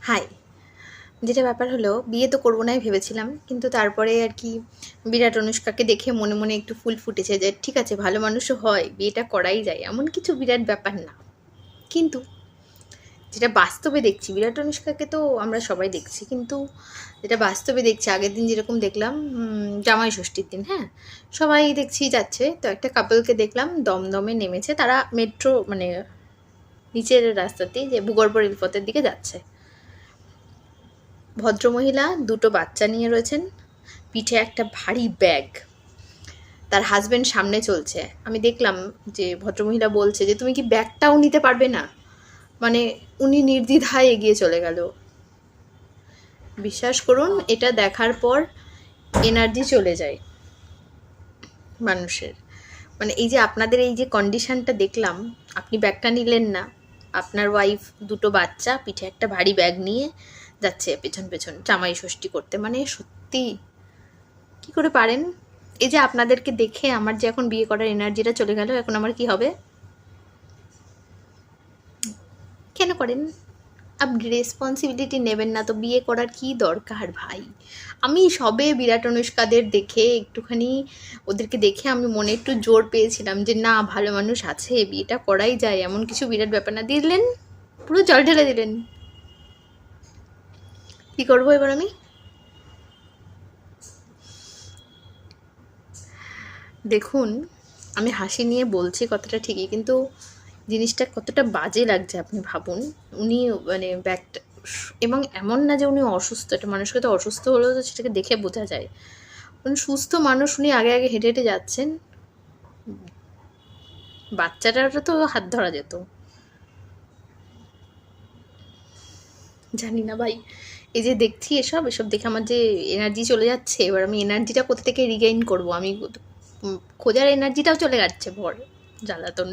High, যেটা ব্যাপার হলো বিয়ে তো করবো নাই ভেবেছিলাম, কিন্তু তারপরে আর কি বিরাট অনুষ্কাকে দেখে মনে মনে একটু ফুল ফুটেছে যে ঠিক আছে, ভালো মানুষও হয়, বিয়েটা করাই যায়, এমন কিছু বিরাট ব্যাপার না। কিন্তু যেটা বাস্তবে দেখছি, বিরাট অনুষ্কাকে তো আমরা সবাই দেখছি, কিন্তু যেটা বাস্তবে দেখছি, আগের দিন যেরকম দেখলাম জামাই ষষ্ঠীর দিন, হ্যাঁ, সবাই দেখছি যাচ্ছে, তো একটা কাপলকে দেখলাম দমদমে নেমেছে, তারা মেট্রো মানে নিচের রাস্তাতেই যে ভূগর্ভ রেলপথের দিকে যাচ্ছে। ভদ্রমহিলা দুটো বাচ্চা নিয়ে রয়েছেন, পিঠে একটা ভারী ব্যাগ, তার হাজবেন্ড সামনে চলছে। আমি দেখলাম যে ভদ্রমহিলা বলছে যে তুমি কি ব্যাগটাও নিতে পারবে না, মানে উনি নির্দ্বিধায় এগিয়ে চলে গেল। বিশ্বাস করুন, এটা দেখার পর এনার্জি চলে যায় মানুষের। মানে এই যে আপনাদের এই যে কন্ডিশনটা দেখলাম, আপনি ব্যাগটা নিলেন না, আপনার ওয়াইফ দুটো বাচ্চা পিঠে একটা ভারী ব্যাগ নিয়ে যাচ্ছে পেছন পেছন জামাই ষষ্ঠী করতে, মানে সত্যি কি করে পারেন? এই যে আপনাদেরকে দেখে আমার যে এখন বিয়ে করার এনার্জিটা চলে গেল, এখন আমার কি হবে? কেন করেন? আপনি রেসপন্সিবিলিটি নেবেন না তো বিয়ে করার কি দরকার ভাই? আমি সবে বিরাট অনুষ্কাদের দেখে একটুখানি, ওদেরকে দেখে আমি মনে একটু জোর পেয়েছিলাম যে না, ভালো মানুষ আছে, বিয়েটা করাই যায়, এমন কিছু বিরাট ব্যাপার না। দিলেন, পুরো জল ঢেলে দিলেন। কি করবো এবার আমি? দেখুন, আমি হাসি নিয়ে বলছি কথাটা ঠিকই, কিন্তু জিনিসটা কতটা বাজে লাগছে আপনি ভাবুন। উনি মানে ব্যাগটা, এবং এমন না যে উনি অসুস্থ, একটা মানুষকে তো অসুস্থ হলেও তো সেটাকে দেখে বোঝা যায়। উনি সুস্থ মানুষ, উনি আগে আগে হেঁটে হেঁটে যাচ্ছেন, বাচ্চাটারও তো হাত ধরা যেত। জানি না ভাই, এই যে দেখছি এসব এসব দেখে আমার যে এনার্জি চলে যাচ্ছে, এবার আমি এনার্জিটা কোথা থেকে রিগেইন করবো? আমি খোঁজার এনার্জিটাও চলে যাচ্ছে, ভর জ্বালাতন।